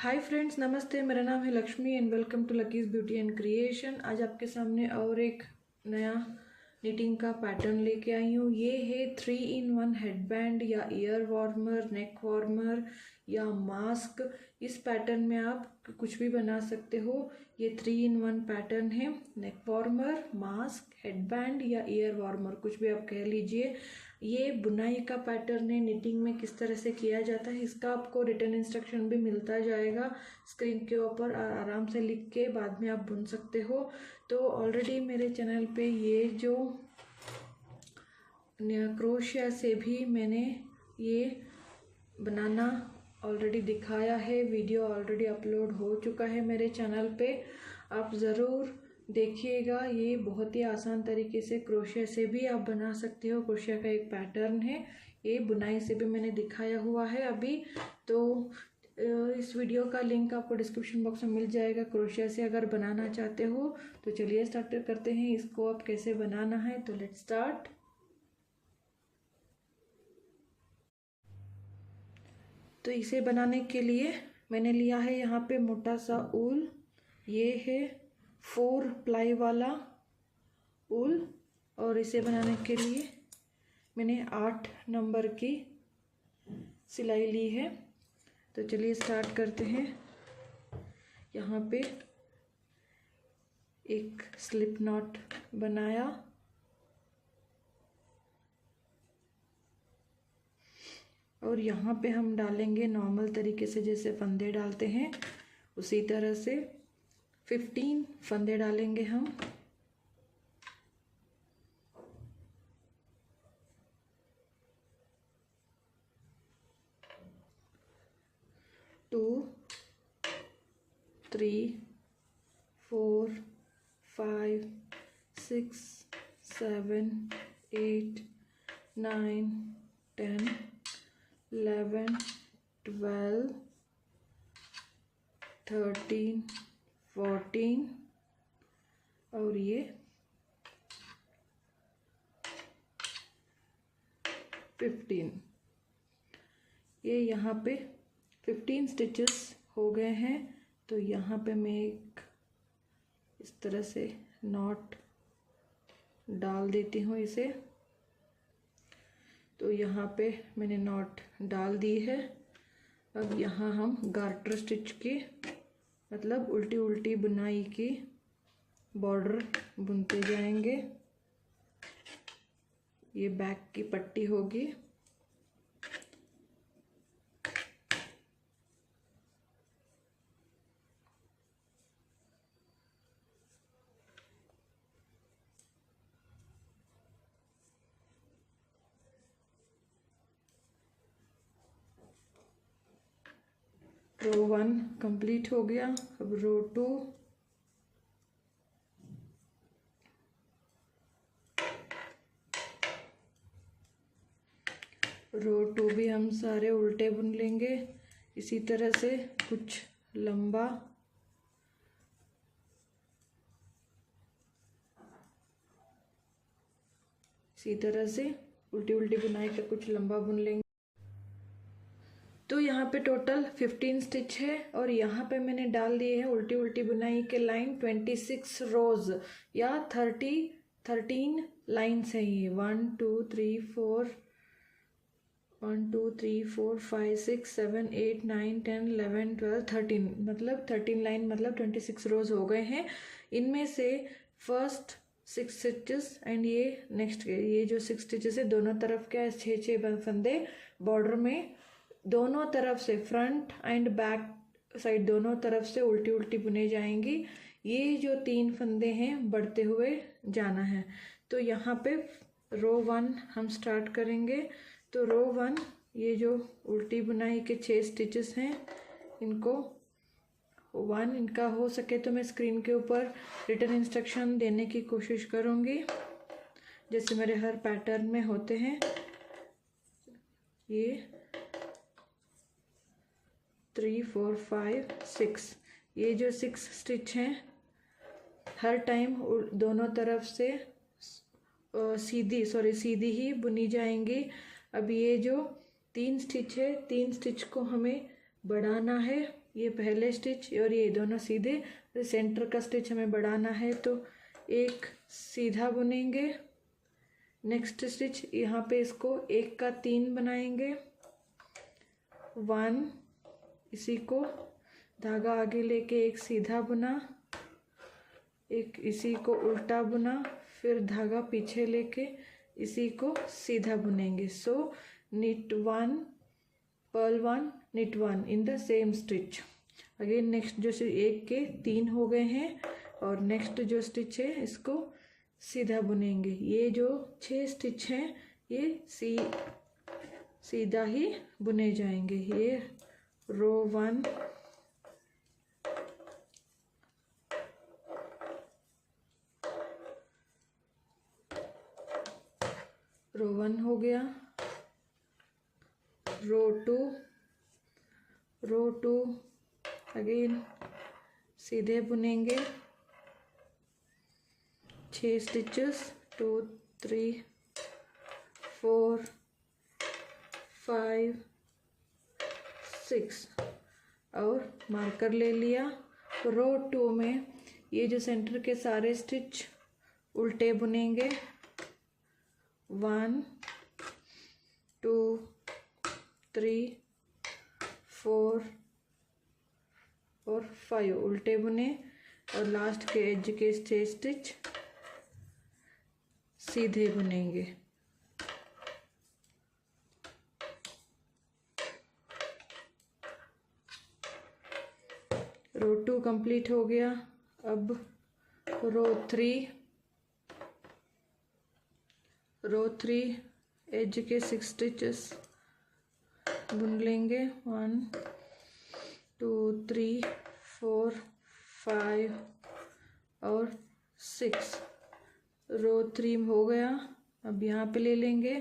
Hi friends, नमस्ते। मेरा नाम है Lakshmi and welcome to Lucky's beauty and creation. आज आपके सामने और एक नया निटिंग का पैटर्न लेके आई हूँ। ये है 3-in-1 हेडबैंड या ईयर वार्मर, नेक वार्मर या मास्क। इस पैटर्न में आप कुछ भी बना सकते हो। ये 3-in-1 पैटर्न है। नेक वार्मर, मास्क, हेडबैंड या ईयर वार्मर, कुछ भी आप कह लीजिए। ये बुनाई का पैटर्न है। निटिंग में किस तरह से किया जाता है इसका आपको रिटन इंस्ट्रक्शन भी मिलता जाएगा स्क्रीन के ऊपर। आराम से लिख के बाद में आप बुन सकते हो। तो ऑलरेडी मेरे चैनल पे ये जो क्रोशिया से भी मैंने ये बनाना ऑलरेडी दिखाया है। वीडियो ऑलरेडी अपलोड हो चुका है मेरे चैनल पे, आप ज़रूर देखिएगा। ये बहुत ही आसान तरीके से क्रोशिया से भी आप बना सकते हो। क्रोशिया का एक पैटर्न है, ये बुनाई से भी मैंने दिखाया हुआ है अभी। तो इस वीडियो का लिंक आपको डिस्क्रिप्शन बॉक्स में मिल जाएगा। क्रोशिया से अगर बनाना चाहते हो तो चलिए स्टार्ट करते हैं। इसको आप कैसे बनाना है, तो लेट्स स्टार्ट। तो इसे बनाने के लिए मैंने लिया है यहाँ पे मोटा सा ऊल। ये है 4 प्लाई वाला ऊल और इसे बनाने के लिए मैंने 8 नंबर की सिलाई ली है। तो चलिए स्टार्ट करते हैं। यहाँ पे एक स्लिप नॉट बनाया और यहाँ पे हम डालेंगे नॉर्मल तरीके से जैसे फंदे डालते हैं उसी तरह से 15 फंदे डालेंगे हम। टू 3 4 5 6 7 8 9 10 11 12 13 14 और ये 15। ये यहाँ पे 15 स्टिचेस हो गए हैं। तो यहाँ पे मैं एक इस तरह से नॉट डाल देती हूँ इसे। तो यहाँ पे मैंने नॉट डाल दी है। अब यहाँ हम गार्टर स्टिच की मतलब उल्टी उल्टी बुनाई की बॉर्डर बुनते जाएंगे। ये बैक की पट्टी होगी। रो 1 कंप्लीट हो गया। अब रो 2, रो 2 भी हम सारे उल्टे बुन लेंगे इसी तरह से, कुछ लंबा इसी तरह से उल्टी उल्टी बुनाई का कुछ लंबा बुन लेंगे। तो यहाँ पे टोटल 15 स्टिच है और यहाँ पे मैंने डाल दिए हैं उल्टी उल्टी बुनाई के लाइन 26 रोज या 13 लाइन्स है। ये 1 2 3 4 1 2 3 4 5 6 7 8 9 10 11 12 13 मतलब 13 लाइन मतलब 26 रोज हो गए हैं। इनमें से फर्स्ट 6 स्टिचेस एंड ये नेक्स्ट ये जो 6 स्टिचेस है दोनों तरफ क्या है 6 फंदे बॉर्डर में दोनों तरफ से फ्रंट एंड बैक साइड दोनों तरफ से उल्टी उल्टी बुने जाएंगी। ये जो 3 फंदे हैं बढ़ते हुए जाना है। तो यहाँ पे रो 1 हम स्टार्ट करेंगे। तो रो 1 ये जो उल्टी बुनाई के 6 स्टिचेस हैं इनको 1 इनका हो सके तो मैं स्क्रीन के ऊपर रिटन इंस्ट्रक्शन देने की कोशिश करूँगी जैसे मेरे हर पैटर्न में होते हैं। ये 3 4 5 6 ये जो 6 स्टिच हैं हर टाइम दोनों तरफ से सीधी ही बुनी जाएंगी। अब ये जो 3 स्टिच है 3 स्टिच को हमें बढ़ाना है ये पहले स्टिच और ये दोनों सीधे। सेंटर का स्टिच हमें बढ़ाना है तो एक सीधा बुनेंगे। नेक्स्ट स्टिच यहाँ पे इसको 1 का 3 बनाएंगे। 1, इसी को धागा आगे लेके एक सीधा बुना, एक इसी को उल्टा बुना, फिर धागा पीछे लेके इसी को सीधा बुनेंगे। सो knit 1, purl 1, knit 1 in the same stitch. Again next जो 1 के 3 हो गए हैं और नेक्स्ट जो स्टिच है इसको सीधा बुनेंगे। ये जो 6 स्टिच हैं ये सीधा ही बुने जाएंगे। ये रो 1, रो 1 हो गया। रो 2 अगेन सीधे बुनेंगे 6 स्टिचेस, 2, 3, 4, 5, 6 और मार्कर ले लिया। रो 2 में ये जो सेंटर के सारे स्टिच उल्टे बुनेंगे। 1, 2, 3, 4 और 5 उल्टे बुने और लास्ट के एज के 6 स्टिच सीधे बुनेंगे। रो 2 कंप्लीट हो गया। अब रो 3 एज के 6 स्टिचेस बुन लेंगे। 1, 2, 3, 4, 5 और 6। रो 3 हो गया। अब यहाँ पे ले लेंगे।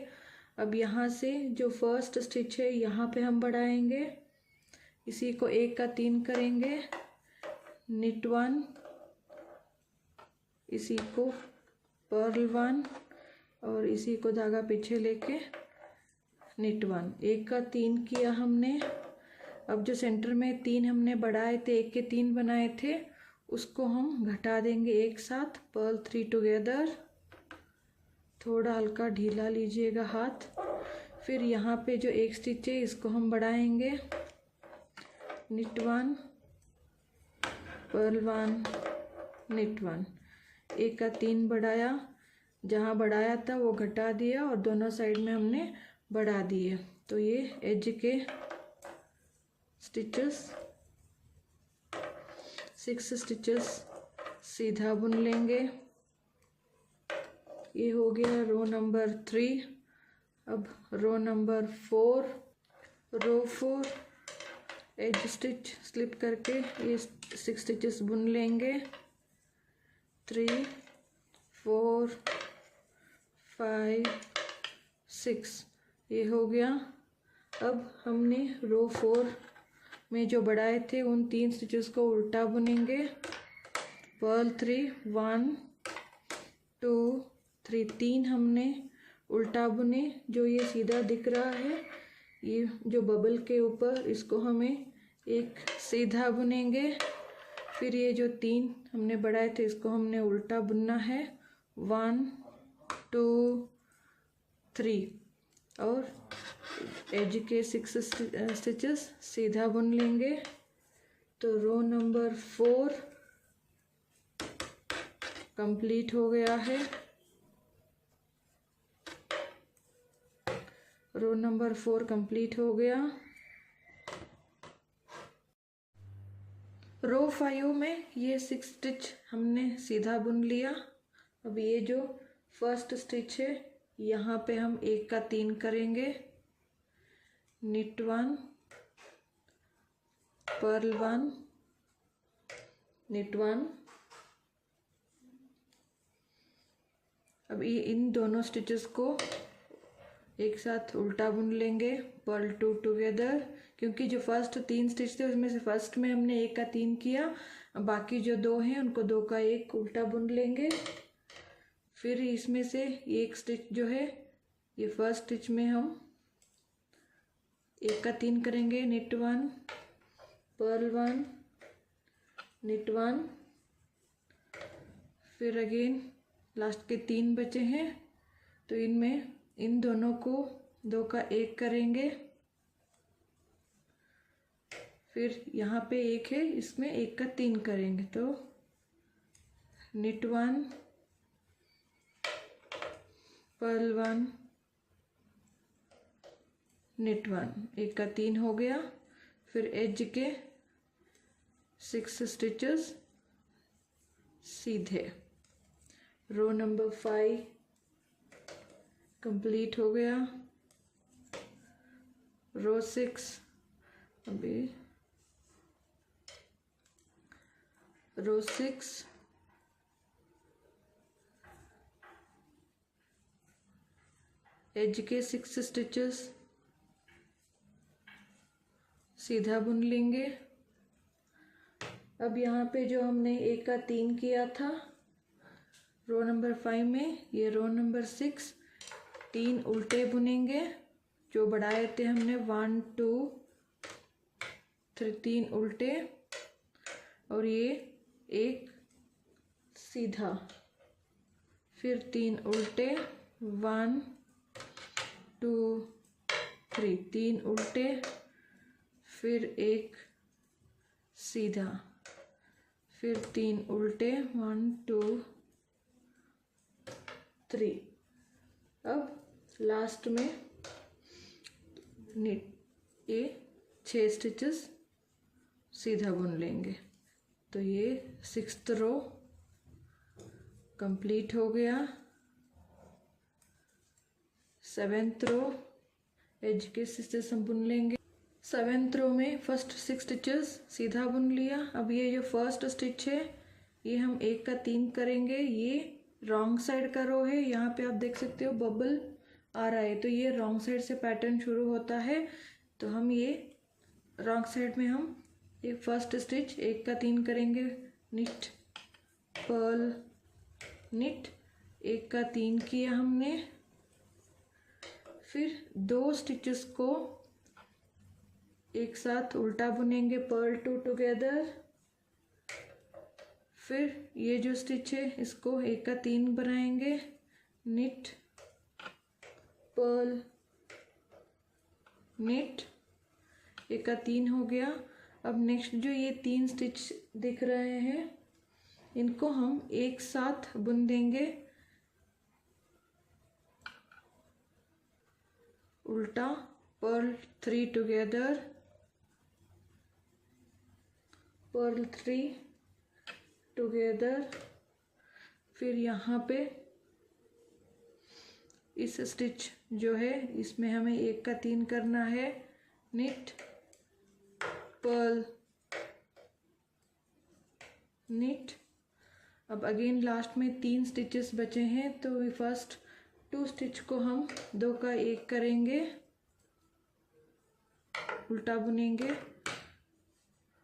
अब यहाँ से जो फर्स्ट स्टिच है यहाँ पे हम बढ़ाएंगे, इसी को 1 का 3 करेंगे। knit 1, इसी को पर्ल 1 और इसी को धागा पीछे लेके knit 1। 1 का 3 किया हमने। अब जो सेंटर में 3 हमने बढ़ाए थे, 1 के 3 बनाए थे, उसको हम घटा देंगे एक साथ। Purl 3 together. थोड़ा हल्का ढीला लीजिएगा हाथ। फिर यहाँ पे जो एक स्टिच है इसको हम बढ़ाएंगे। knit 1, purl 1, knit 1। 1 का 3 बढ़ाया, जहाँ बढ़ाया था वो घटा दिया और दोनों साइड में हमने बढ़ा दिए। तो ये एज के स्टिचेस 6 स्टिचेस सीधा बुन लेंगे। ये हो गया रो नंबर 3। अब row number 4, row 4 edge stitch slip करके ये 6 स्टिचेस बुन लेंगे। 3, 4, 5, 6 ये हो गया। अब हमने रो 4 में जो बढ़ाए थे उन 3 स्टिचेस को उल्टा बुनेंगे। पर्ल 3, 1, 2, 3 3 हमने उल्टा बुने। जो ये सीधा दिख रहा है, ये जो बबल के ऊपर, इसको हमें एक सीधा बुनेंगे। फिर ये जो 3 हमने बढ़ाए थे इसको हमने उल्टा बुनना है। 1, 2, 3 और एज के 6 स्टिचेस सीधा बुन लेंगे। तो रो नंबर 4 कंप्लीट हो गया है। रो नंबर 4 कंप्लीट हो गया। रो 5 में ये 6 स्टिच हमने सीधा बुन लिया। अब ये जो फर्स्ट स्टिच है यहाँ पे हम 1 का 3 करेंगे। knit 1, purl 1, knit 1। अब ये इन दोनों स्टिचेस को एक साथ उल्टा बुन लेंगे। पर्ल 2 टुगेदर, क्योंकि जो फर्स्ट 3 स्टिच थे उसमें से फर्स्ट में हमने 1 का 3 किया। अब बाकी जो 2 हैं उनको 2 का 1 उल्टा बुन लेंगे। फिर इसमें से एक स्टिच जो है ये फर्स्ट स्टिच में हम 1 का 3 करेंगे। knit 1, पर्ल 1, निट 1, फिर अगेन लास्ट के 3 बचे हैं तो इनमें इन दोनों को 2 का 1 करेंगे, फिर यहाँ पे 1 है इसमें 1 का 3 करेंगे तो निट 1, पर्ल 1, निट 1, 1 का 3 हो गया। फिर एज के 6 स्टिचेस सीधे। रो नंबर 5 कंप्लीट हो गया। रो 6 अभी रो 6 एज के 6 स्टिचेस सीधा बुन लेंगे। अब यहाँ पे जो हमने 1 का 3 किया था रो नंबर 5 में, ये रो नंबर 6 3 उल्टे बुनेंगे जो बढ़ाए थे हमने 1 2 3 3 उल्टे और ये 1 सीधा, फिर 3 उल्टे 1 2 3 3 उल्टे, फिर 1 सीधा, फिर 3 उल्टे 1 2 3। अब लास्ट में ये 6 स्टिचेस सीधा बुन लेंगे तो ये 6th रो कंप्लीट हो गया। 7th रो एज के स्टिचेस हम बुन लेंगे। 7th रो में फर्स्ट 6 स्टिचेस सीधा बुन लिया। अब ये जो फर्स्ट स्टिच है ये हम 1 का 3 करेंगे, ये रॉन्ग साइड का रो है, यहाँ पे आप देख सकते हो बबल आ रहा है तो ये रॉन्ग साइड से पैटर्न शुरू होता है तो हम ये रॉन्ग साइड में हम ये फर्स्ट स्टिच 1 का 3 करेंगे, निट पर्ल निट 1 का 3 किया हमने, फिर 2 स्टिचेस को एक साथ उल्टा बुनेंगे पर्ल 2 टुगेदर, फिर ये जो स्टिच है इसको 1 का 3 बनाएंगे, निट पर्ल निट 1 का 3 हो गया। अब नेक्स्ट जो ये 3 स्टिच दिख रहे हैं इनको हम एक साथ बुन देंगे उल्टा पर्ल 3 टुगेदर, पर्ल 3 टुगेदर, फिर यहाँ पे इस स्टिच जो है इसमें हमें 1 का 3 करना है, निट पर्ल निट। अब अगेन लास्ट में 3 स्टिचेस बचे हैं तो फर्स्ट 2 स्टिच को हम 2 का 1 करेंगे, उल्टा बुनेंगे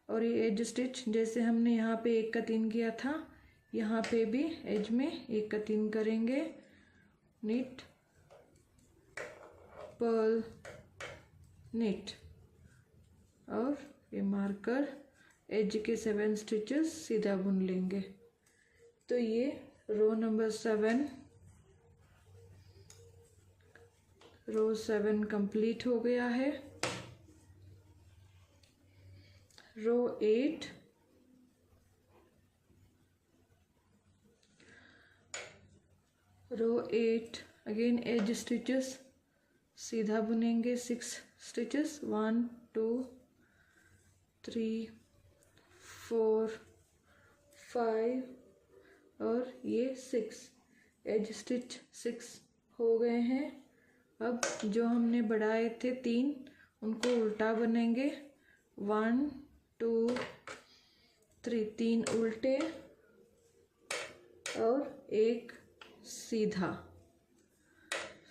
और ये एज स्टिच जैसे हमने यहाँ पे 1 का 3 किया था यहाँ पे भी एज में 1 का 3 करेंगे, निट पर्ल निट और ये मार्कर एज के 7 स्टिचेस सीधा बुन लेंगे तो ये रो नंबर 7 रो 7 कंप्लीट हो गया है। रो 8 अगेन एज स्टिचेस सीधा बुनेंगे 6 स्टिचेस 1 2 3 4 5 और ये 6 एज स्टिच 6 हो गए हैं। अब जो हमने बढ़ाए थे 3 उनको उल्टा बनेंगे 1 2 3 3 उल्टे और 1 सीधा,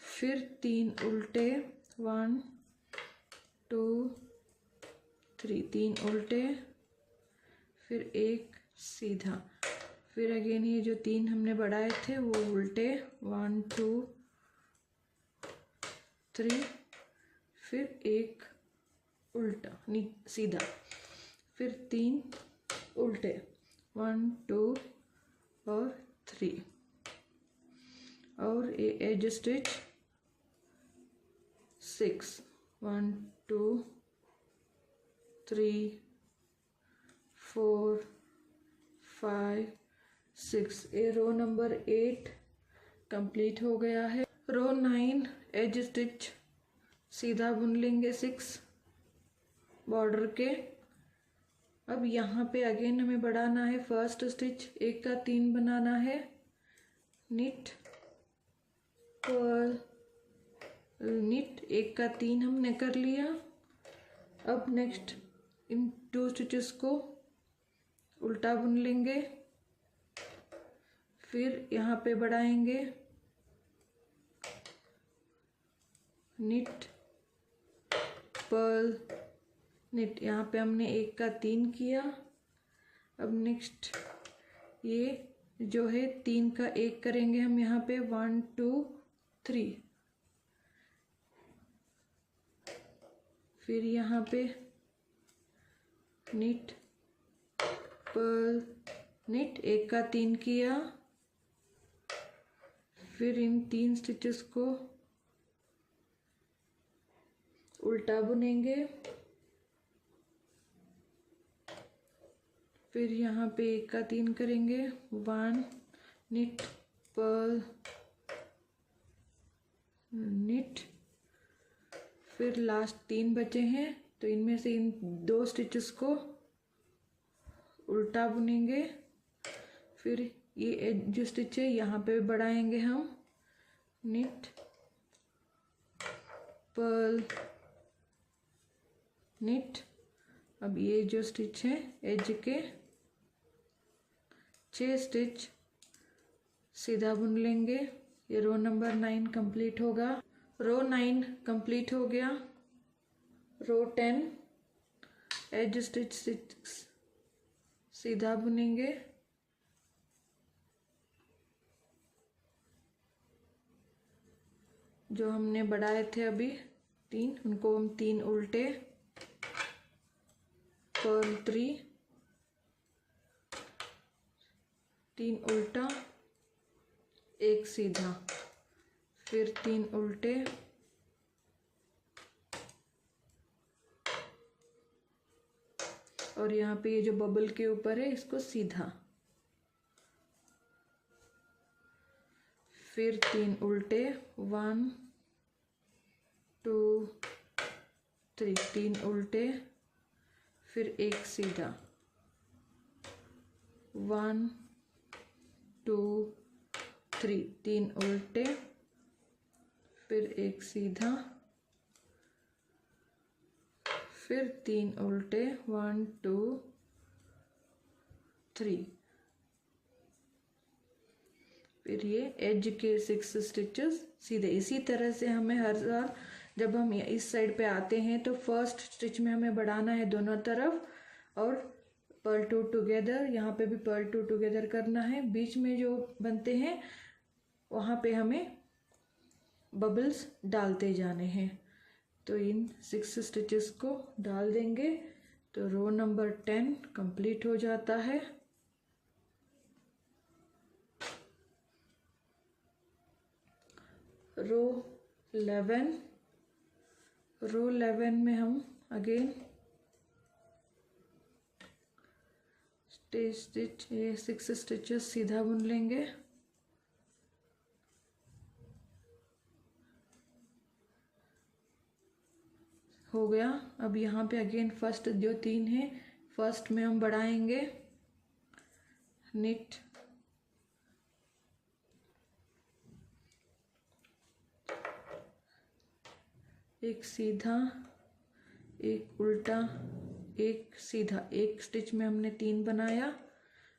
फिर 3 उल्टे 1 2 3 3 उल्टे फिर 1 सीधा, फिर अगेन ये जो 3 हमने बढ़ाए थे वो उल्टे 1 2 3 फिर 1 उल्टा सीधा, फिर 3 उल्टे, 1 2 और 3, और एज स्टिच 6, 1 2 3 4 5 6। ये रो नंबर 8 कंप्लीट हो गया है। रो 9 एज स्टिच सीधा बुन लेंगे 6 बॉर्डर के। अब यहाँ पे अगेन हमें बढ़ाना है फर्स्ट स्टिच, 1 का 3 बनाना है, निट पर्ल निट, 1 का 3 हमने कर लिया। अब नेक्स्ट इन 2 स्टिचेस को उल्टा बुन लेंगे, फिर यहाँ पे बढ़ाएंगे, निट पर्ल निट, यहाँ पे हमने 1 का 3 किया। अब नेक्स्ट ये जो है 3 का 1 करेंगे हम यहाँ पे, 1 2 3, फिर यहाँ पे निट पर्ल निट, 1 का 3 किया, फिर इन 3 स्टिचेस को उल्टा बुनेंगे, फिर यहाँ पे 1 का 3 करेंगे, 1 निट पर्ल निट, फिर लास्ट 3 बचे हैं तो इनमें से इन 2 स्टिचेस को उल्टा बुनेंगे, फिर ये जो स्टिच है यहाँ पे बढ़ाएंगे हम, निट पर्ल निट। अब ये जो स्टिच है एज के 6 स्टिच सीधा बुन लेंगे। ये रो नंबर 9 कंप्लीट होगा। रो 9 कंप्लीट हो गया। रो 10 एज स्टिच सीधा बुनेंगे, जो हमने बढ़ाए थे अभी 3, उनको हम 3 उल्टे, पर्ल 3 उल्टा 1 सीधा, फिर 3 उल्टे, और यहाँ पे ये जो बबल के ऊपर है इसको सीधा, फिर 3 उल्टे, 1 2 3, 3 उल्टे, फिर 1 सीधा, 1 2 3, 3 उल्टे, फिर 1 सीधा, फिर 3 उल्टे, 1 2 3, फिर ये एज के 6 स्टिचेस सीधे। इसी तरह से हमें हर बार जब हम इस साइड पे आते हैं तो फर्स्ट स्टिच में हमें बढ़ाना है दोनों तरफ, और पर्ल 2 टुगेदर, यहाँ पे भी पर्ल 2 टुगेदर करना है। बीच में जो बनते हैं वहाँ पे हमें बबल्स डालते जाने हैं। तो इन 6 स्टिचेस को डाल देंगे तो रो नंबर 10 कंप्लीट हो जाता है। रो 11 में हम अगेन स्टिच, ये 6 स्टिचेस सीधा बुन लेंगे, हो गया। अब यहाँ पे अगेन फर्स्ट जो 3 है, फर्स्ट में हम बढ़ाएंगे, निट एक सीधा, 1 उल्टा, 1 सीधा, 1 स्टिच में हमने 3 बनाया।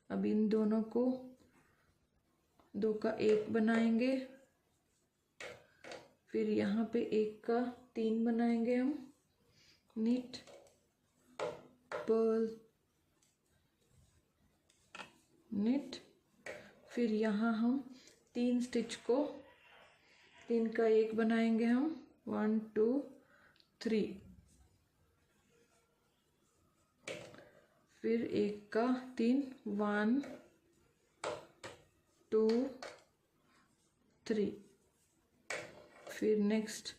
अब इन दोनों को 2 का 1 बनाएंगे, फिर यहाँ पे 1 का 3 बनाएंगे हम, निट पर्ल निट, फिर यहाँ हम 3 स्टिच को 3 का 1 बनाएंगे हम, 1 2 3, फिर एक का 3, 1 2 3। फिर नेक्स्ट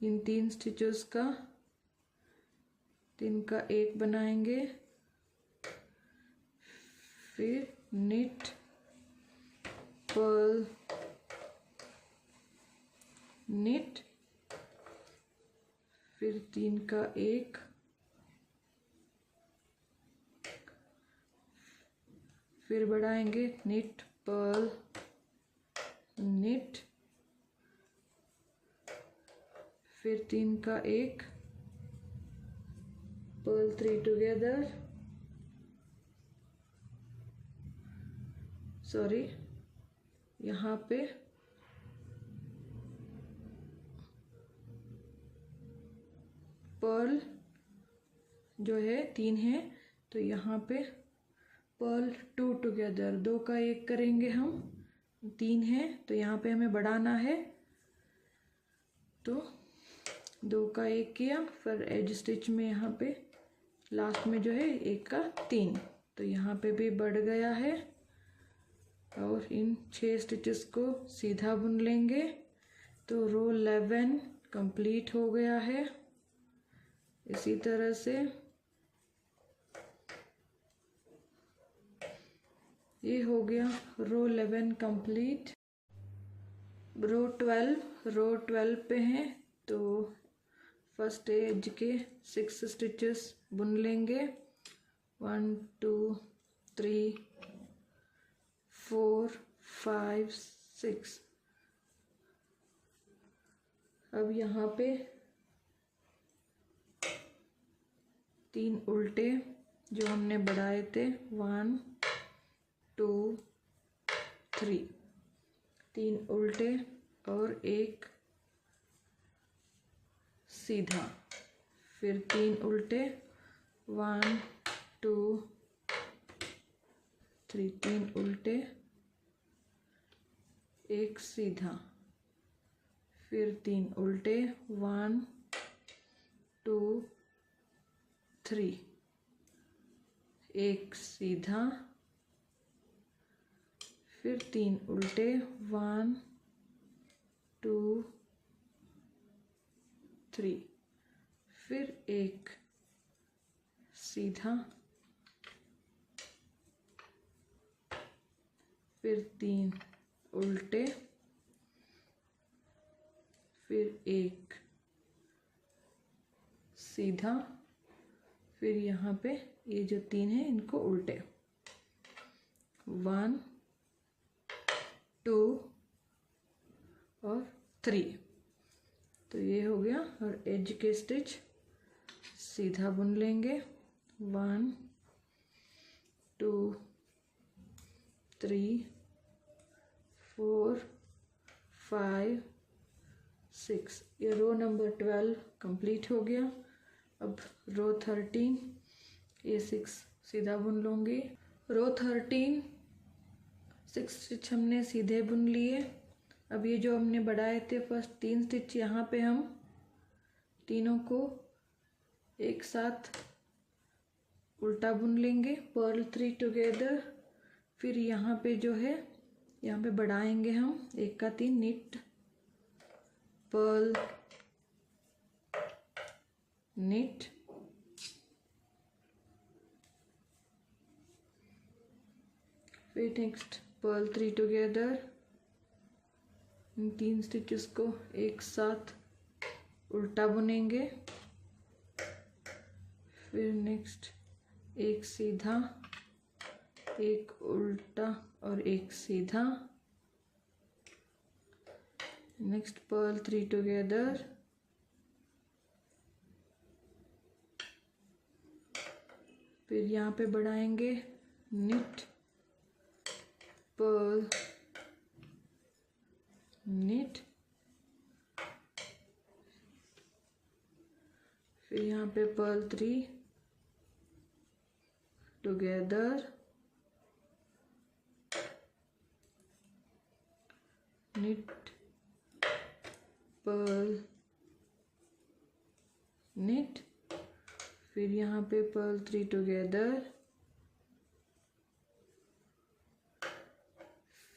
इन 3 स्टिचेस का 3 का 1 बनाएंगे, फिर निट पर्ल निट, फिर 3 का 1, फिर बढ़ाएंगे निट पर्ल निट, फिर 3 का 1 पर्ल 3 टुगेदर, सॉरी यहाँ पे पर्ल जो है 3 है, तो यहाँ पे पर्ल 2 टुगेदर, 2 का 1 करेंगे हम, 3 है तो यहाँ पे हमें बढ़ाना है, तो 2 का 1 किया, फिर एज स्टिच में यहाँ पे लास्ट में जो है 1 का 3, तो यहाँ पे भी बढ़ गया है। और इन 6 स्टिचेस को सीधा बुन लेंगे, तो रो 11 कंप्लीट हो गया है। इसी तरह से ये हो गया रो 11 कंप्लीट। रो 12 पे हैं, तो फर्स्ट एज के 6 स्टिचेस बुन लेंगे, 1 2 3 4 5 6। अब यहाँ पे 3 उल्टे जो हमने बढ़ाए थे, 1 2 3, 3 उल्टे और 1 सीधा, फिर 3 उल्टे, 1 2 3, 3 उल्टे 1 सीधा, फिर 3 उल्टे, 1 2 3, 1 सीधा, फिर 3 उल्टे, 1 2 3, फिर 1 सीधा, फिर 3 उल्टे, फिर 1 सीधा, फिर यहाँ पे ये जो 3 है इनको उल्टे, 1 2 और 3, तो ये हो गया। और एज के स्टिच सीधा बुन लेंगे, 1 2 3 4 5 6। ये रो नंबर 12 कंप्लीट हो गया। अब रो 13 ये 6 सीधा बुन लूँगी। रो 13 6 स्टिच हमने सीधे बुन लिए। अब ये जो हमने बढ़ाए थे फर्स्ट 3 स्टिच, यहाँ पे हम तीनों को एक साथ उल्टा बुन लेंगे, पर्ल 3 टुगेदर। फिर यहाँ पे जो है यहाँ पे बढ़ाएंगे हम 1 का 3 निट पर्ल निट, फिर नेक्स्ट पर्ल 3 टुगेदर। इन 3 स्टिचेस को एक साथ उल्टा बुनेंगे, फिर नेक्स्ट 1 सीधा, 1 उल्टा और 1 सीधा, नेक्स्ट पर्ल 3 टुगेदर, फिर यहाँ पे बढ़ाएंगे निट पर्ल निट, फिर यहाँ पे purl 3 together, knit purl knit, फिर यहाँ पे पर्ल 3 टुगेदर,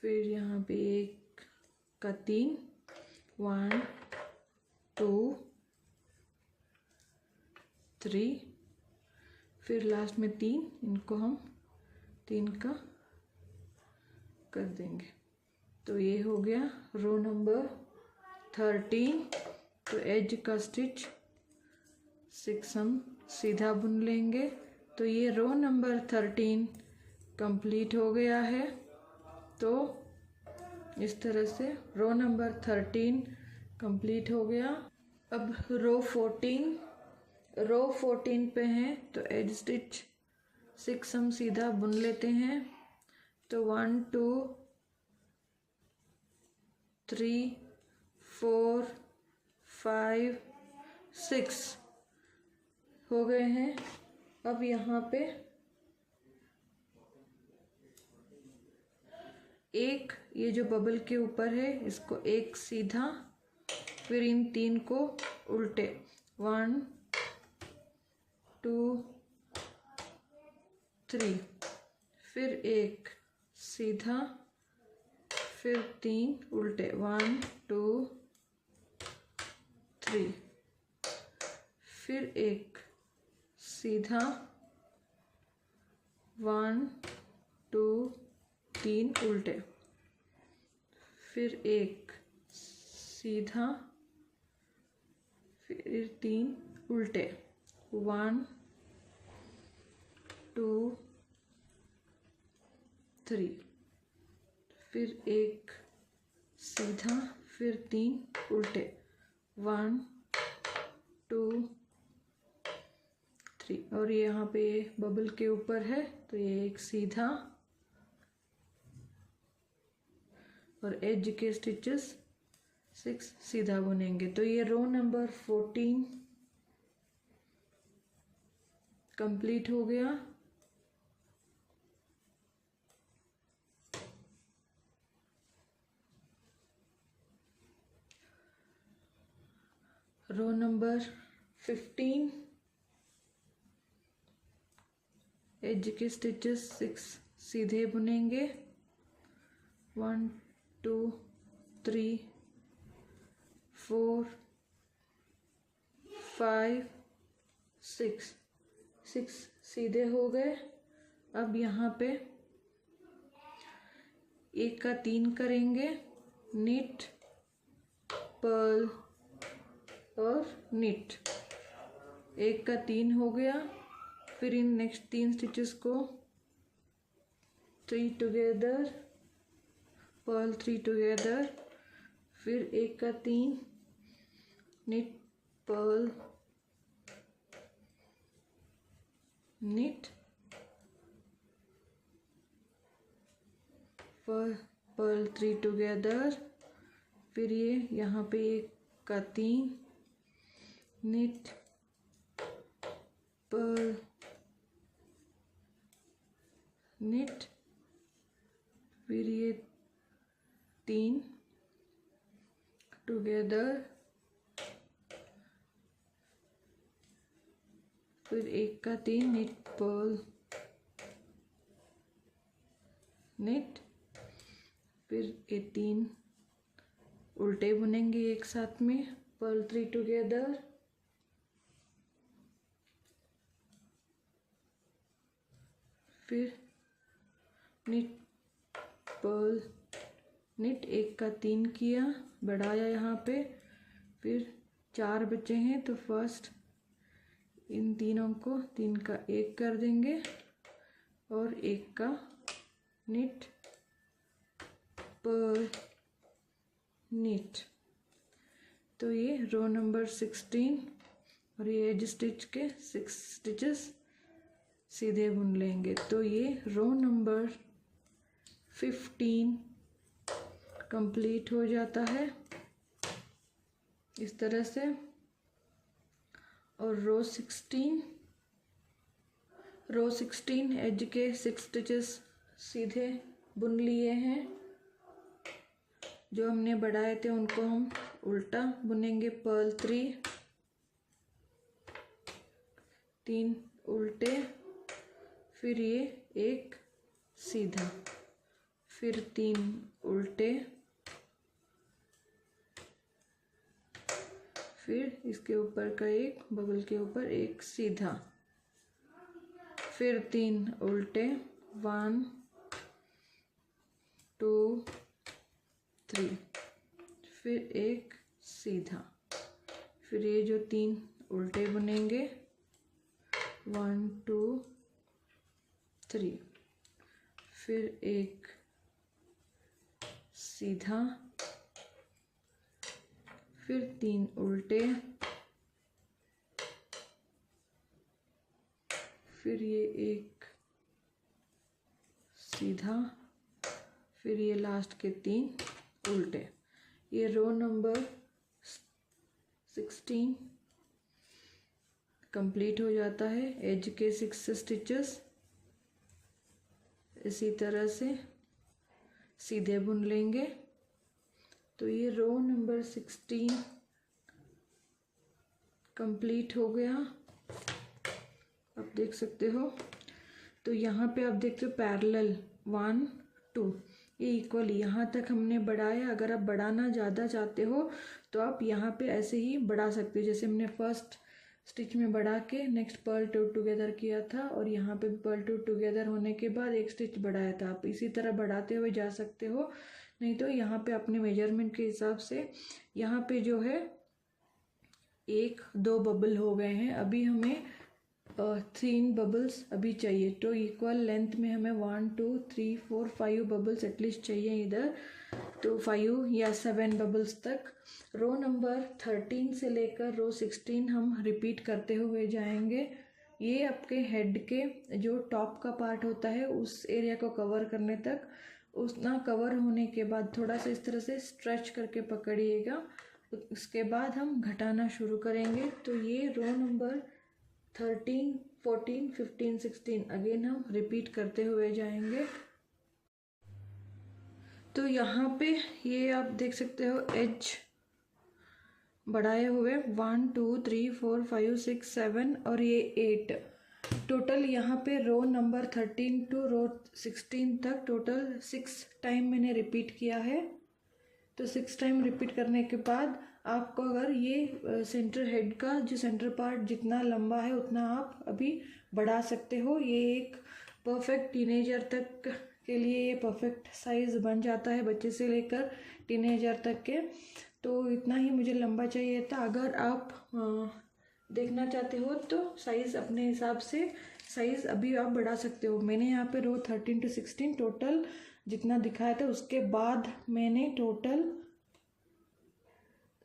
फिर यहाँ पे 1 का 3, 1 2 3, फिर लास्ट में 3, इनको हम 3 का कर देंगे। तो ये हो गया रो नंबर 13। तो एज का स्टिच 6 हम सीधा बुन लेंगे। तो ये रो नंबर 13 कंप्लीट हो गया है। तो इस तरह से रो नंबर 13 कंप्लीट हो गया। अब रो 14 पे हैं, तो एज स्टिच 6 हम सीधा बुन लेते हैं। तो 1 2 3 4 5 6 हो गए हैं। अब यहाँ पे एक ये जो बबल के ऊपर है इसको एक सीधा, फिर इन 3 को उल्टे, 1 2 3, फिर एक सीधा, फिर 3 उल्टे, 1 2 3, फिर एक सीधा, 1 2 3 उल्टे, फिर एक सीधा, फिर 3 उल्टे, 1 2 3, फिर एक सीधा, फिर 3 उल्टे, 1 2 3। और ये यहाँ पे बबल के ऊपर है तो ये एक सीधा, और एज के स्टिचेस 6 सीधा बुनेंगे। तो ये रो नंबर 14 कंप्लीट हो गया। रो नंबर 15 एज के स्टिचेस 6 सीधे बुनेंगे। 1 2 3 4 5 6 सीधे हो गए। अब यहाँ पे 1 का 3 करेंगे, निट पर्ल और निट, 1 का 3 हो गया। फिर इन नेक्स्ट 3 स्टिचेस को 3 टुगेदर, पर्ल 3 टुगेदर, फिर 1 का 3 knit purl knit purl 3 together, फिर ये यहाँ पे 1 का 3 निट पर्ल निट, फिर ये 3 टुगेदर, फिर 1 का 3 निट पर्ल निट, फिर ये 3 उल्टे बुनेंगे एक साथ में, पर्ल 3 टुगेदर, फिर निट पर्ल निट, 1 का 3 किया, बढ़ाया यहाँ पे, फिर 4 बचे हैं तो फर्स्ट इन तीनों को 3 का 1 कर देंगे और 1 का निट पर्ल निट। तो ये रो नंबर 16 और ये एज स्टिच के 6 स्टिचेस सीधे बुन लेंगे। तो ये रो नंबर 15 कंप्लीट हो जाता है इस तरह से। और रो 16 एज के 6 स्टिचेस सीधे बुन लिए हैं। जो हमने बढ़ाए थे उनको हम उल्टा बुनेंगे, पर्ल 3 उल्टे, फिर ये 1 सीधा, फिर 3 उल्टे, फिर इसके ऊपर का एक बबल के ऊपर एक सीधा, फिर 3 उल्टे, 1 2 3, फिर एक सीधा, फिर ये जो 3 उल्टे बुनेंगे, 1 2 3, फिर एक सीधा, फिर 3 उल्टे, फिर ये एक सीधा, फिर ये लास्ट के 3 उल्टे। ये रो नंबर 16 कंप्लीट हो जाता है। एज के 6 स्टिचेस इसी तरह से सीधे बुन लेंगे। तो ये रो नंबर 16 कंप्लीट हो गया, आप देख सकते हो। तो यहाँ पे आप देखते हो पैरेलल 1 2, ये इक्वल यहाँ तक हमने बढ़ाया। अगर आप बढ़ाना ज़्यादा चाहते हो तो आप यहाँ पे ऐसे ही बढ़ा सकते हो, जैसे हमने फर्स्ट स्टिच में बढ़ा के नेक्स्ट पर्ल टू टुगेदर किया था, और यहाँ पे पर्ल टू टुगेदर होने के बाद एक स्टिच बढ़ाया था। आप इसी तरह बढ़ाते हुए जा सकते हो, नहीं तो यहाँ पे अपने मेजरमेंट के हिसाब से यहाँ पे जो है 1 2 बबल हो गए हैं। अभी हमें 3 बबल्स अभी चाहिए, तो इक्वल लेंथ में हमें 1 2 3 4 5 बबल्स एटलीस्ट चाहिए इधर, तो 5 या 7 बबल्स तक। रो नंबर 13 से लेकर रो 16 हम रिपीट करते हुए जाएंगे। ये आपके हेड के जो टॉप का पार्ट होता है उस एरिया को कवर करने तक, उतना कवर होने के बाद थोड़ा सा इस तरह से स्ट्रेच करके पकड़िएगा। उसके बाद हम घटाना शुरू करेंगे। तो ये रो नंबर 13 14 15 16 अगेन हम रिपीट करते हुए जाएंगे। तो यहाँ पे ये आप देख सकते हो एज बढ़ाए हुए 1 2 3 4 5 6 7 और ये 8 टोटल। यहाँ पे रो नंबर 13 टू रो 16 तक टोटल 6 टाइम मैंने रिपीट किया है। तो 6 टाइम रिपीट करने के बाद आपको अगर ये सेंटर हेड का जो सेंटर पार्ट जितना लंबा है उतना आप अभी बढ़ा सकते हो। ये एक परफेक्ट टीनेजर तक के लिए ये परफेक्ट साइज़ बन जाता है, बच्चे से लेकर टीनेजर तक के। तो इतना ही मुझे लंबा चाहिए था। अगर आप देखना चाहते हो तो साइज़ अपने हिसाब से साइज़ अभी आप बढ़ा सकते हो। मैंने यहाँ पे रो 13 to 16 टोटल जितना दिखाया था, उसके बाद मैंने total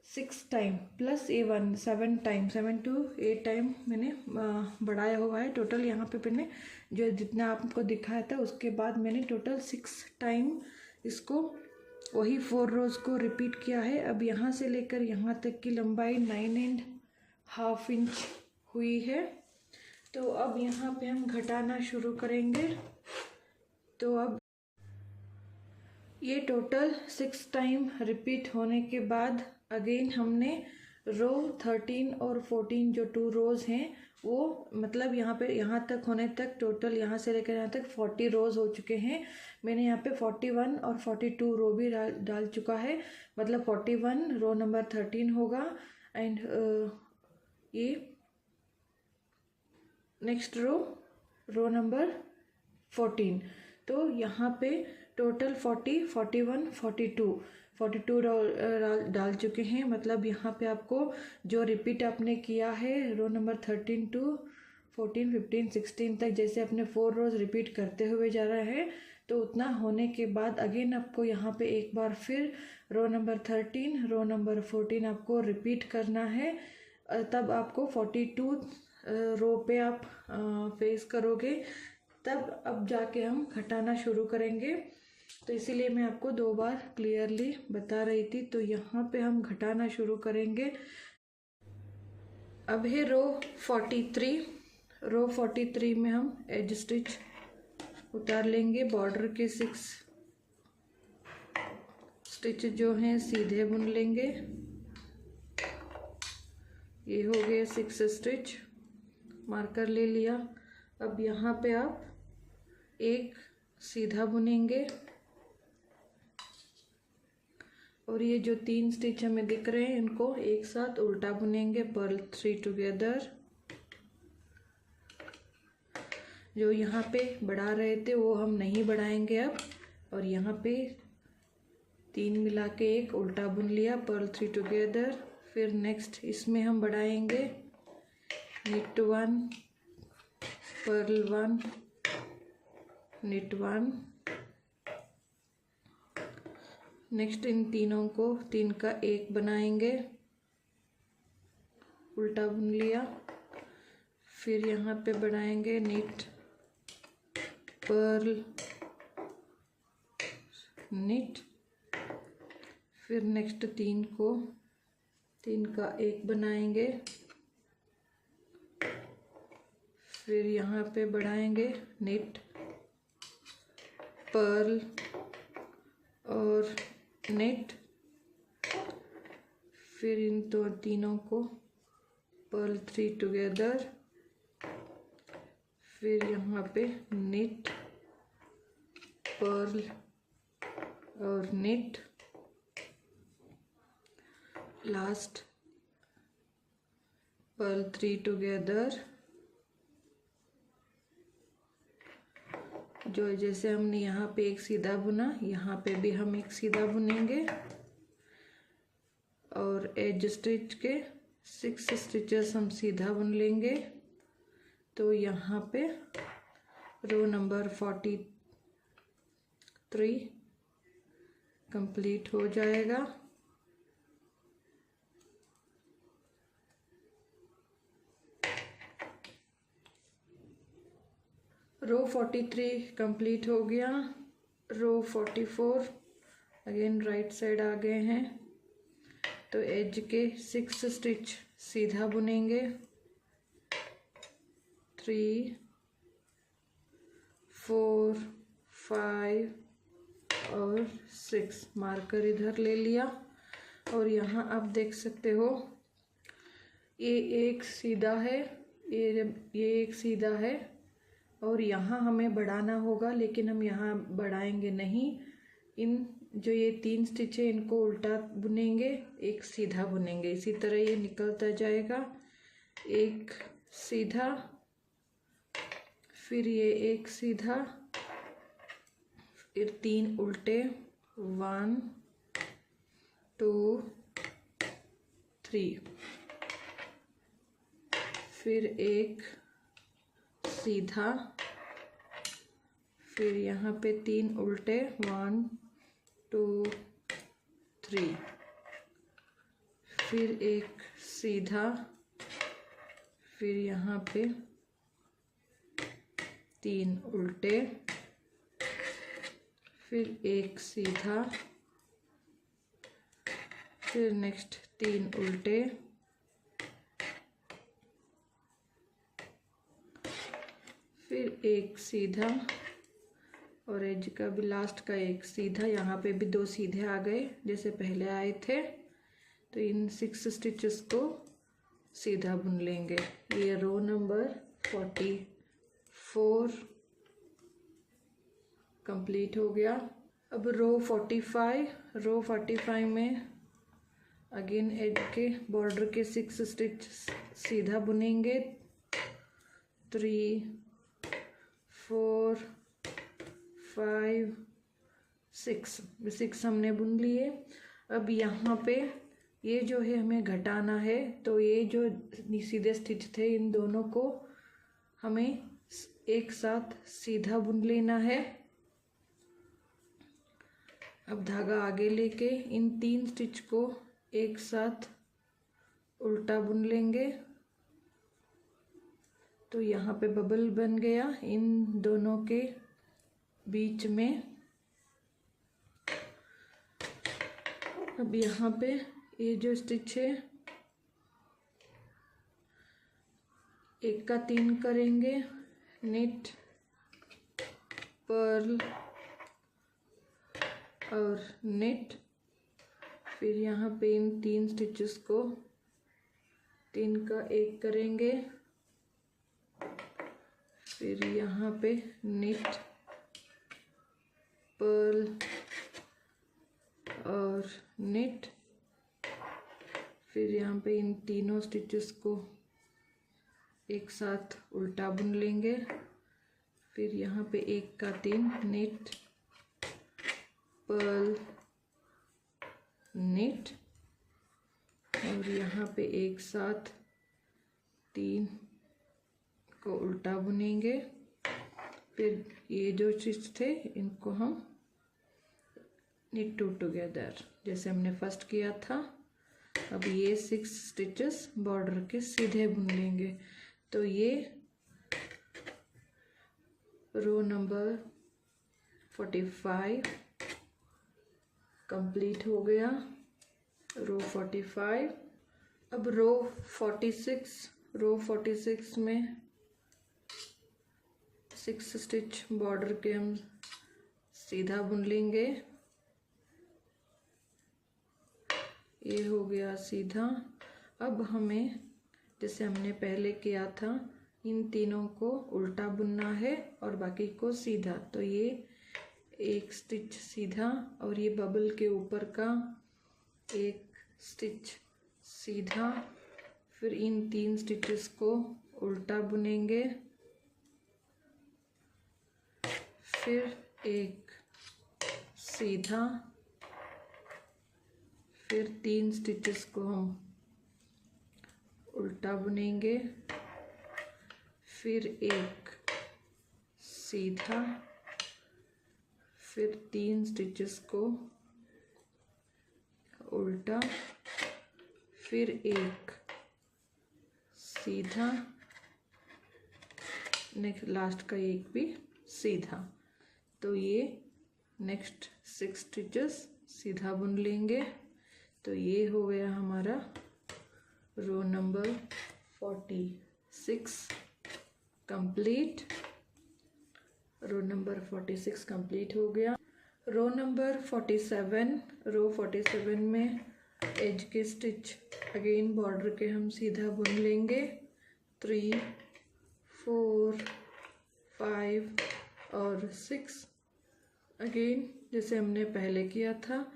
6 time plus A1 7 time 7 to 8 time मैंने बढ़ाया हुआ है। टोटल यहाँ पे मैंने जो जितना आपको दिखाया था उसके बाद मैंने टोटल 6 टाइम इसको वही 4 रोज़ को रिपीट किया है। अब यहाँ से लेकर यहाँ तक की लंबाई 9.5 इंच हुई है। तो अब यहाँ पे हम घटाना शुरू करेंगे। तो अब ये टोटल 6 टाइम रिपीट होने के बाद अगेन हमने रो 13 और 14 जो 2 रोज़ हैं वो मतलब यहाँ पे यहाँ तक होने तक टोटल यहाँ से लेकर यहाँ तक 40 रोज़ हो चुके हैं। मैंने यहाँ पे 41 और 42 रो भी डाल चुका है, मतलब 41 रो नंबर 13 होगा एंड ये नेक्स्ट रो नंबर 14। तो यहाँ पे टोटल 40 41 42 डाल चुके हैं। मतलब यहाँ पे आपको जो रिपीट आपने किया है रो नंबर 13 to 14 15 16 तक, जैसे अपने 4 रोज़ रिपीट करते हुए जा रहे हैं, तो उतना होने के बाद अगेन आपको यहाँ पे एक बार फिर रो नंबर 13 रो नंबर 14 आपको रिपीट करना है। तब आपको 42 रो पे आप फेस करोगे, तब अब जाके हम घटाना शुरू करेंगे। तो इसीलिए मैं आपको 2 बार क्लियरली बता रही थी। तो यहाँ पे हम घटाना शुरू करेंगे। अब है रो 43 में हम एज स्टिच उतार लेंगे। बॉर्डर के 6 स्टिच जो हैं सीधे बुन लेंगे। ये हो गए 6 स्टिच, मार्कर ले लिया। अब यहाँ पे आप एक सीधा बुनेंगे, और ये जो 3 स्टिच हमें दिख रहे हैं इनको एक साथ उल्टा बुनेंगे, पर्ल 3 टुगेदर। जो यहाँ पे बढ़ा रहे थे वो हम नहीं बढ़ाएंगे अब, और यहाँ पे 3 मिला के एक उल्टा बुन लिया, पर्ल 3 टुगेदर। फिर नेक्स्ट इसमें हम बढ़ाएंगे knit 1 पर्ल 1 knit 1। नेक्स्ट इन तीनों को 3 का 1 बनाएंगे, उल्टा बुन लिया। फिर यहाँ पे बढ़ाएंगे knit पर्ल knit। फिर नेक्स्ट 3 का 1 बनाएंगे, फिर यहाँ पे बढ़ाएंगे knit पर्ल और knit। फिर इन तीनों को पर्ल 3 टुगेदर। फिर यहाँ पे knit पर्ल और knit। Last purl 3 together. जो जैसे हमने यहाँ पे एक सीधा बुना, यहाँ पे भी हम एक सीधा बुनेंगे और एज स्टिच के 6 स्टिचेस हम सीधा बुन लेंगे। तो यहाँ पे रो नंबर 43 कंप्लीट हो जाएगा। रो 43 कंप्लीट हो गया। रो 44 अगेन राइट साइड आ गए हैं, तो एज के 6 स्टिच सीधा बुनेंगे, 3 4 5 और 6। मार्कर इधर ले लिया और यहाँ आप देख सकते हो ये एक सीधा है, ये एक सीधा है और यहाँ हमें बढ़ाना होगा, लेकिन हम यहाँ बढ़ाएंगे नहीं। इन जो ये 3 स्टिच है इनको उल्टा बुनेंगे, एक सीधा बुनेंगे, इसी तरह ये निकलता जाएगा। एक सीधा, फिर ये एक सीधा, फिर 3 उल्टे, 1 2 3, फिर एक सीधा, फिर यहाँ पे 3 उल्टे, 1 2 3, फिर एक सीधा, फिर यहाँ पे 3 उल्टे, फिर एक सीधा, फिर नेक्स्ट 3 उल्टे, फिर एक सीधा और एज का भी लास्ट का एक सीधा। यहाँ पे भी 2 सीधे आ गए जैसे पहले आए थे। तो इन 6 स्टिचेस को सीधा बुन लेंगे। ये रो नंबर 44 कंप्लीट हो गया। अब रो 45 में अगेन एज के बॉर्डर के 6 स्टिच सीधा बुनेंगे, 3 4 5 6 हमने बुन लिए। अब यहाँ पे ये जो है हमें घटाना है, तो ये जो सीधे स्टिच थे इन दोनों को हमें एक साथ सीधा बुन लेना है। अब धागा आगे लेके इन 3 स्टिच को एक साथ उल्टा बुन लेंगे, तो यहाँ पे बबल बन गया इन दोनों के बीच में। अब यहाँ पे ये जो स्टिच है एक का 3 करेंगे, knit पर्ल और knit। फिर यहाँ पे इन 3 स्टिचेस को 3 का 1 करेंगे, फिर यहाँ पे knit पर्ल और निट, फिर यहाँ पे इन तीनों स्टिचेस को एक साथ उल्टा बुन लेंगे, फिर यहाँ पे 1 का 3 निट, पर्ल, निट, और यहाँ पे एक साथ 3 को उल्टा बुनेंगे। फिर ये जो स्टिच थे इनको हम निट 2 टुगेदर जैसे हमने फर्स्ट किया था। अब ये 6 स्टिचेस बॉर्डर के सीधे बुन लेंगे। तो ये रो नंबर 45 कंप्लीट हो गया, रो 45। अब रो 46 में 6 स्टिच बॉर्डर के हम सीधा बुन लेंगे। ये हो गया सीधा। अब हमें जैसे हमने पहले किया था इन तीनों को उल्टा बुनना है और बाकी को सीधा। तो ये एक स्टिच सीधा और ये बबल के ऊपर का एक स्टिच सीधा, फिर इन 3 स्टिचेस को उल्टा बुनेंगे, फिर एक सीधा, फिर 3 स्टिचेस को हम उल्टा बुनेंगे, फिर एक सीधा, फिर 3 स्टिचेस को उल्टा, फिर एक सीधा, नेक्स्ट लास्ट का एक भी सीधा। तो ये नेक्स्ट 6 स्टिचेस सीधा बुन लेंगे। तो ये हो गया हमारा row number 46 complete. Row number 46 complete हो गया। रो नंबर 47, रो 47 में एज के स्टिच अगेन बॉर्डर के हम सीधा बुन लेंगे। 3, 4, 5 और 6 अगेन जैसे हमने पहले किया था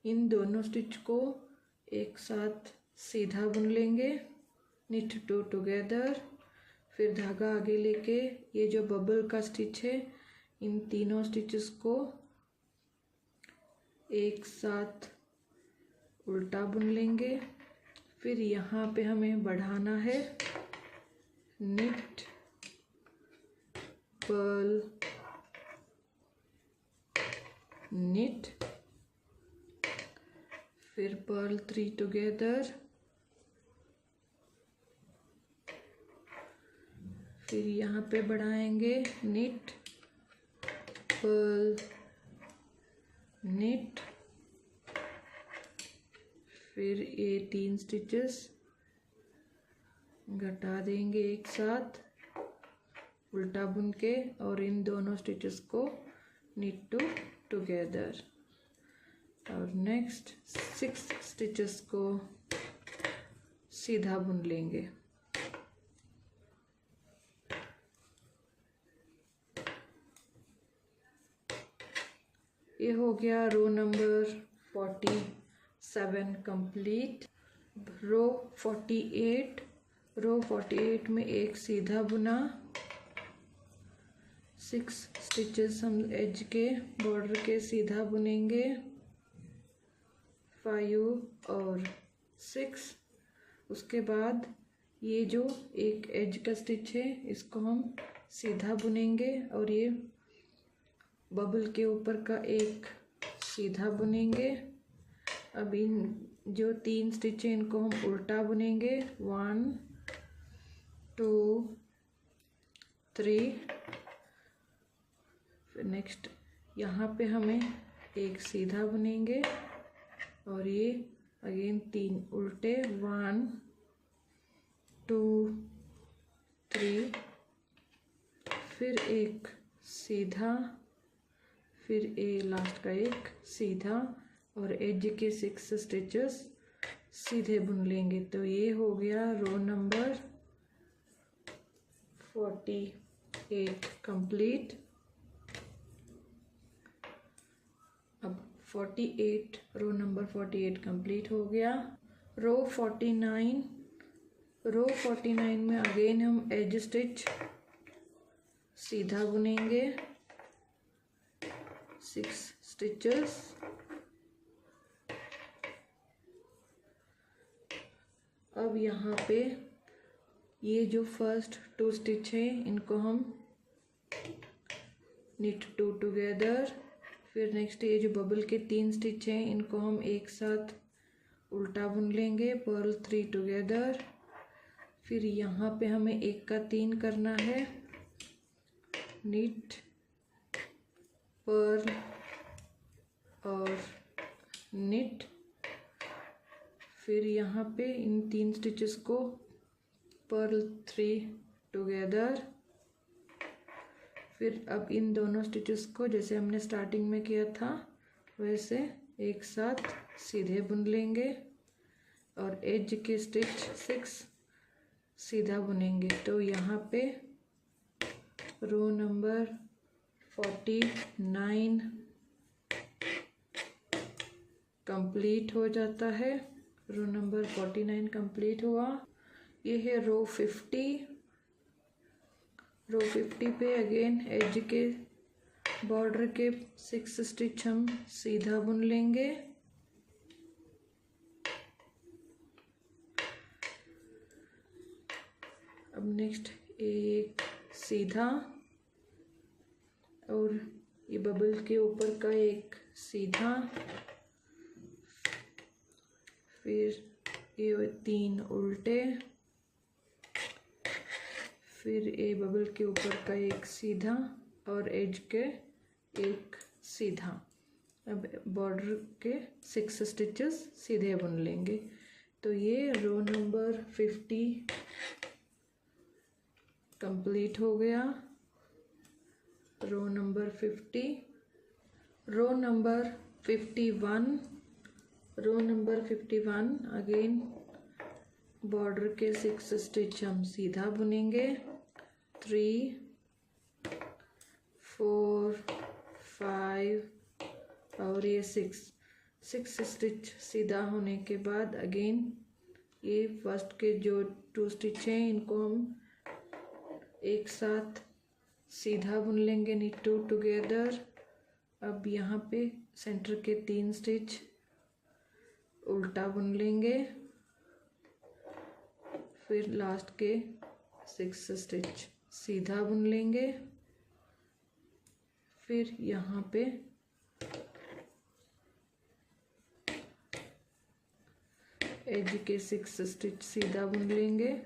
इन दोनों स्टिच को एक साथ सीधा बुन लेंगे, निट 2 टुगेदर, फिर धागा आगे लेके ये जो बबल का स्टिच है इन तीनों स्टिचेस को एक साथ उल्टा बुन लेंगे। फिर यहाँ पे हमें बढ़ाना है निट, पर्ल, निट, फिर पर्ल 3 टुगेदर, फिर यहाँ पे बढ़ाएंगे निट, पर्ल, निट, फिर ये 3 स्टिचेस घटा देंगे एक साथ उल्टा बुन के और इन दोनों स्टिचेस को निट 2 टुगेदर और नेक्स्ट 6 स्टिचेस को सीधा बुन लेंगे। ये हो गया रो नंबर 47 कंप्लीट। रो 48 में एक सीधा बुना, 6 स्टिचेस हम एज के बॉर्डर के सीधा बुनेंगे, 5 और 6। उसके बाद ये जो एक एज का स्टिच है इसको हम सीधा बुनेंगे और ये बबल के ऊपर का एक सीधा बुनेंगे। अब इन जो 3 स्टिच है इनको हम उल्टा बुनेंगे, 1 2 3। फिर नेक्स्ट यहाँ पे हमें एक सीधा बुनेंगे और ये अगेन 3 उल्टे, 1 2 3, फिर एक सीधा, फिर ए लास्ट का एक सीधा और एज के 6 स्टिचेस सीधे बुन लेंगे। तो ये हो गया रो नंबर 48 कंप्लीट। अब 48, रो नंबर 48 कंप्लीट हो गया। रो 49 में अगेन हम एज स्टिच सीधा बुनेंगे 6 स्टिचेस। अब यहाँ पे ये जो फर्स्ट 2 स्टिच है इनको हम knit 2 टुगेदर, फिर नेक्स्ट ये जो बबल के 3 स्टिच हैं इनको हम एक साथ उल्टा बुन लेंगे, पर्ल 3 टुगेदर। फिर यहाँ पे हमें 1 का 3 करना है, knit पर्ल और knit। फिर यहाँ पे इन 3 स्टिचेस को पर्ल 3 टुगेदर। फिर अब इन दोनों स्टिचेस को जैसे हमने स्टार्टिंग में किया था वैसे एक साथ सीधे बुन लेंगे और एज के स्टिच 6 सीधा बुनेंगे। तो यहाँ पे रो नंबर 49 कंप्लीट हो जाता है। रो नंबर 49 कंप्लीट हुआ। ये है रो 50। रो 50 पे अगेन एज के बॉर्डर के 6 स्टिच हम सीधा बुन लेंगे। अब नेक्स्ट एक सीधा और ये बबल के ऊपर का एक सीधा, फिर ये 3 उल्टे, फिर ये बबल के ऊपर का एक सीधा और एज के एक सीधा। अब बॉर्डर के 6 स्टिचेस सीधे बुन लेंगे। तो ये रो नंबर 50 कंप्लीट हो गया। Row number 50। Row number 51। Row number 51 again border के 6 स्टिच हम सीधा बुनेंगे, 3 4 5 और ये 6 स्टिच सीधा होने के बाद अगेन ये फर्स्ट के जो 2 स्टिच हैं इनको हम एक साथ सीधा बुन लेंगे, knit 2 टुगेदर। अब यहाँ पे सेंटर के 3 स्टिच उल्टा बुन लेंगे, फिर लास्ट के 6 स्टिच सीधा बुन लेंगे। फिर यहाँ पे एज के 6 स्टिच सीधा बुन लेंगे।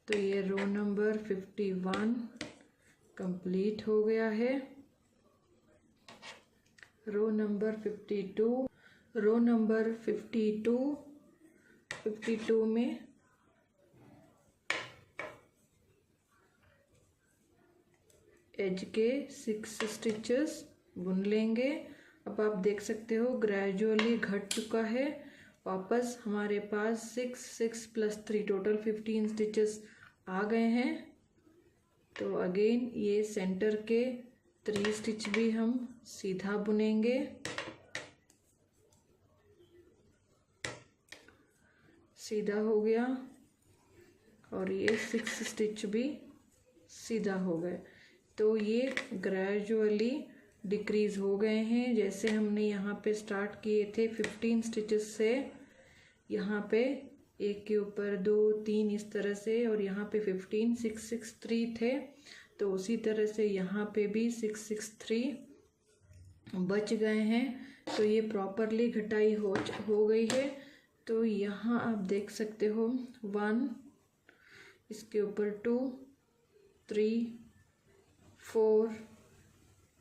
तो ये रो नंबर 51 कंप्लीट हो गया है। रो नंबर 52। रो नंबर 52 में एज के 6 स्टिचेस बुन लेंगे। अब आप देख सकते हो ग्रेजुअली घट चुका है, वापस हमारे पास 6 + 3 टोटल 15 स्टिचेस आ गए हैं। तो अगेन ये सेंटर के 3 स्टिच भी हम सीधा बुनेंगे, सीधा हो गया और ये 6 स्टिच भी सीधा हो गए। तो ये ग्रेजुअली डिक्रीज हो गए हैं। जैसे हमने यहाँ पे स्टार्ट किए थे 15 स्टिचेस से, यहाँ पे एक के ऊपर 2 3 इस तरह से, और यहाँ पे 15 6 6 3 थे। तो उसी तरह से यहाँ पे भी 6 6 3 बच गए हैं। तो ये प्रॉपरली घटाई हो गई है। तो यहाँ आप देख सकते हो 1, इसके ऊपर 2 3 4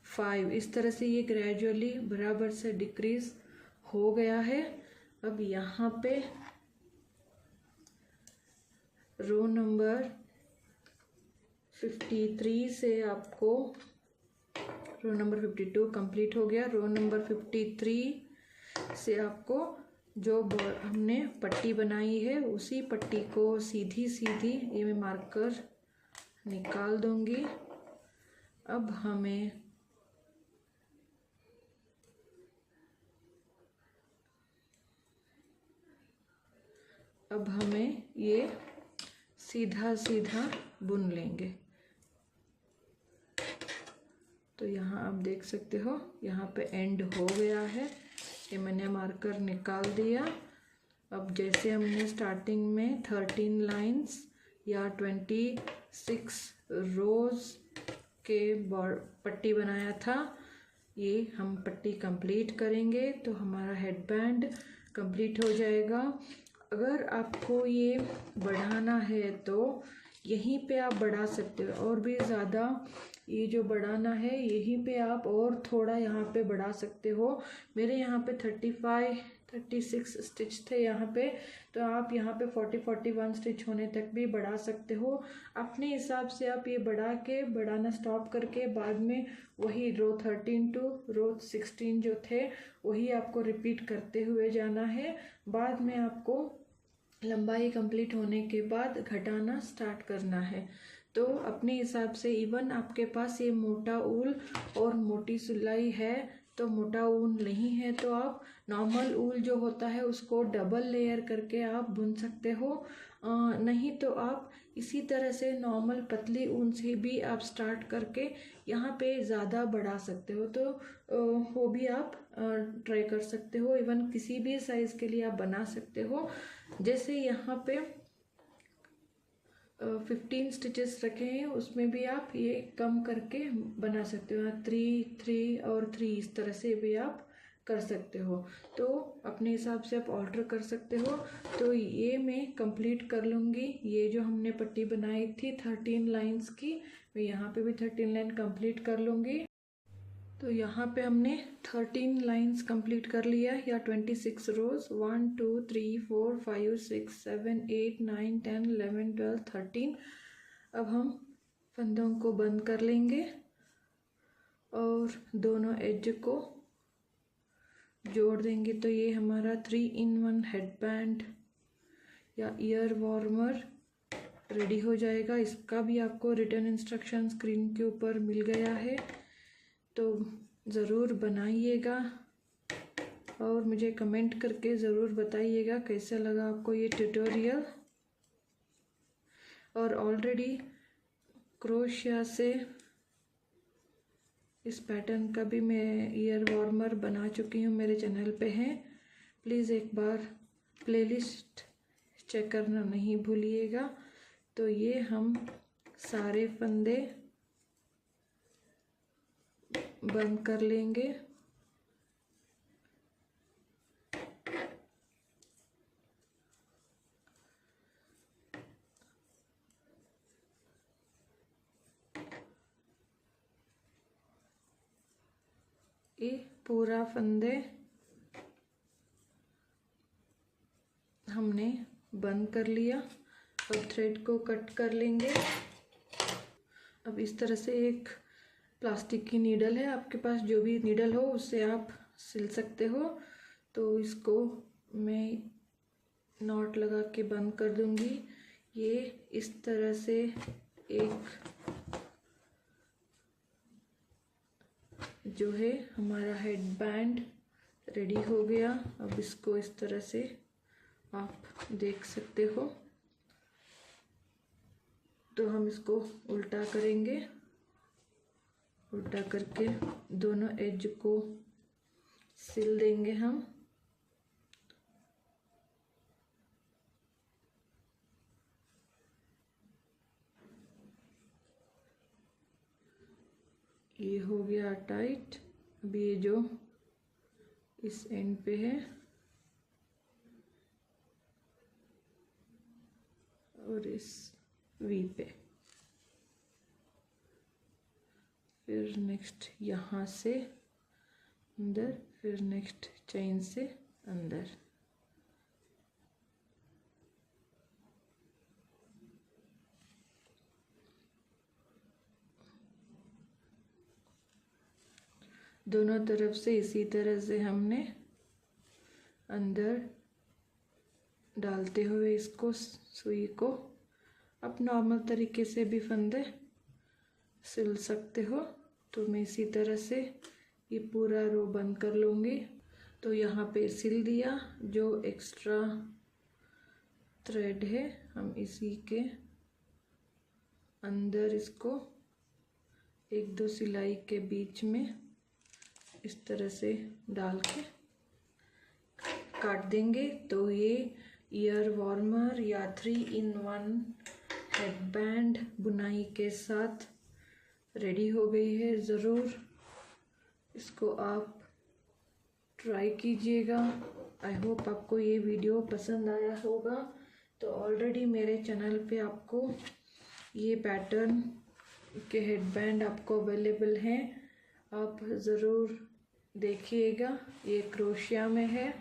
5 इस तरह से ये ग्रेजुअली बराबर से डिक्रीज हो गया है। अब यहाँ पे रो नंबर 53 से आपको रो नंबर 52 कंप्लीट हो गया। रो नंबर 53 से आपको जो हमने पट्टी बनाई है उसी पट्टी को सीधी सीधी ये मैं मार्कर निकाल दूंगी। अब हमें अब हमें ये सीधा सीधा बुन लेंगे। तो यहाँ आप देख सकते हो यहाँ पे एंड हो गया है, ये मैंने मार्कर निकाल दिया। अब जैसे हमने स्टार्टिंग में 13 लाइंस या 26 रोज के पट्टी बनाया था, ये हम पट्टी कंप्लीट करेंगे तो हमारा हेडबैंड कंप्लीट हो जाएगा। अगर आपको ये बढ़ाना है तो यहीं पे आप बढ़ा सकते हो, और भी ज़्यादा ये जो बढ़ाना है यहीं पे आप और थोड़ा यहाँ पे बढ़ा सकते हो। मेरे यहाँ पे 36 स्टिच थे यहाँ पे, तो आप यहाँ पे 41 स्टिच होने तक भी बढ़ा सकते हो। अपने हिसाब से आप ये बढ़ाना स्टॉप करके बाद में वही रो 13 टू रो 16 जो थे वही आपको रिपीट करते हुए जाना है। बाद में आपको लंबाई कंप्लीट होने के बाद घटाना स्टार्ट करना है। तो अपने हिसाब से, इवन आपके पास ये मोटा ऊल और मोटी सिलाई है तो मोटा ऊन नहीं है तो आप नॉर्मल ऊल जो होता है उसको डबल लेयर करके आप बुन सकते हो। नहीं तो आप इसी तरह से नॉर्मल पतली ऊन से भी आप स्टार्ट करके यहाँ पे ज़्यादा बढ़ा सकते हो। तो वो भी आप ट्राई कर सकते हो। इवन किसी भी साइज़ के लिए आप बना सकते हो। जैसे यहाँ पे 15 स्टिचेस रखे हैं, उसमें भी आप ये कम करके बना सकते हो। 3 और 3 इस तरह से भी आप कर सकते हो। तो अपने हिसाब से आप ऑल्टर कर सकते हो। तो ये मैं कंप्लीट कर लूँगी। ये जो हमने पट्टी बनाई थी 13 लाइंस की, मैं यहाँ पे भी 13 लाइन कंप्लीट कर लूँगी। तो यहाँ पे हमने 13 लाइंस कंप्लीट कर लिया, या 26 रोज, 1 2 3 4 5 6 7 8 9 10 11 12 13। अब हम फंदों को बंद कर लेंगे और दोनों एज को जोड़ देंगे। तो ये हमारा 3-in-1 हेडबैंड या ईयर वार्मर रेडी हो जाएगा। इसका भी आपको रिटर्न इंस्ट्रक्शन स्क्रीन के ऊपर मिल गया है, तो ज़रूर बनाइएगा और मुझे कमेंट करके ज़रूर बताइएगा कैसा लगा आपको ये ट्यूटोरियल। और ऑलरेडी क्रोशिया से इस पैटर्न का भी मैं ईयर वार्मर बना चुकी हूँ, मेरे चैनल पे है। प्लीज़ एक बार प्लेलिस्ट चेक करना नहीं भूलिएगा। तो ये हम सारे फंदे बंद कर लेंगे। ये पूरा फंदे हमने बंद कर लिया। अब थ्रेड को कट कर लेंगे। अब इस तरह से एक प्लास्टिक की नीडल है, आपके पास जो भी नीडल हो उससे आप सिल सकते हो। तो इसको मैं नॉट लगा के बंद कर दूंगी। ये इस तरह से एक जो है हमारा हेड बैंड रेडी हो गया। अब इसको इस तरह से आप देख सकते हो। तो हम इसको उल्टा करेंगे, उल्टा करके दोनों एज को सिल देंगे हम। ये हो गया टाइट। अब ये जो इस एंड पे है और इस वी पे, फिर नेक्स्ट यहाँ से अंदर, फिर नेक्स्ट चेन से अंदर। दोनों तरफ से इसी तरह से हमने अंदर डालते हुए इसको, सुई को, आप नॉर्मल तरीके से भी फंदे सिल सकते हो। तो मैं इसी तरह से ये पूरा रो बंद कर लूँगी। तो यहाँ पे सिल दिया। जो एक्स्ट्रा थ्रेड है, हम इसी के अंदर इसको 1-2 सिलाई के बीच में इस तरह से डाल के काट देंगे। तो ये ईयर वार्मर या 3-in-1 हेडबैंड बुनाई के साथ रेडी हो गई है। ज़रूर इसको आप ट्राई कीजिएगा। आई होप आपको ये वीडियो पसंद आया होगा। तो ऑलरेडी मेरे चैनल पे आपको ये पैटर्न के हेडबैंड आपको अवेलेबल हैं, आप ज़रूर देखिएगा। ये क्रोशिया में है,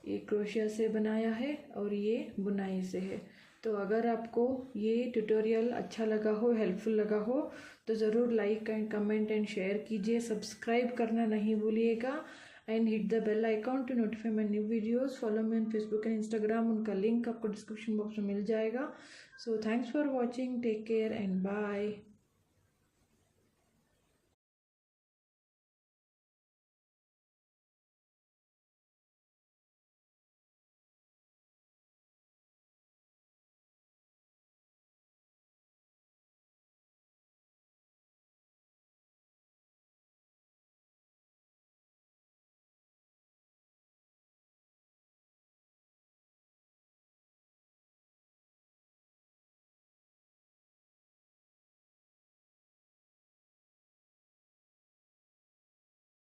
ये क्रोशिया से बनाया है और ये बुनाई से है। तो अगर आपको ये ट्यूटोरियल अच्छा लगा हो, हेल्पफुल लगा हो, तो ज़रूर like and comment and share कीजिए। सब्सक्राइब करना नहीं भूलिएगा and hit the bell icon to notify my new videos. Follow me on Facebook and Instagram, उनका लिंक आपको डिस्क्रिप्शन बॉक्स में मिल जाएगा। So thanks for watching, take care and bye.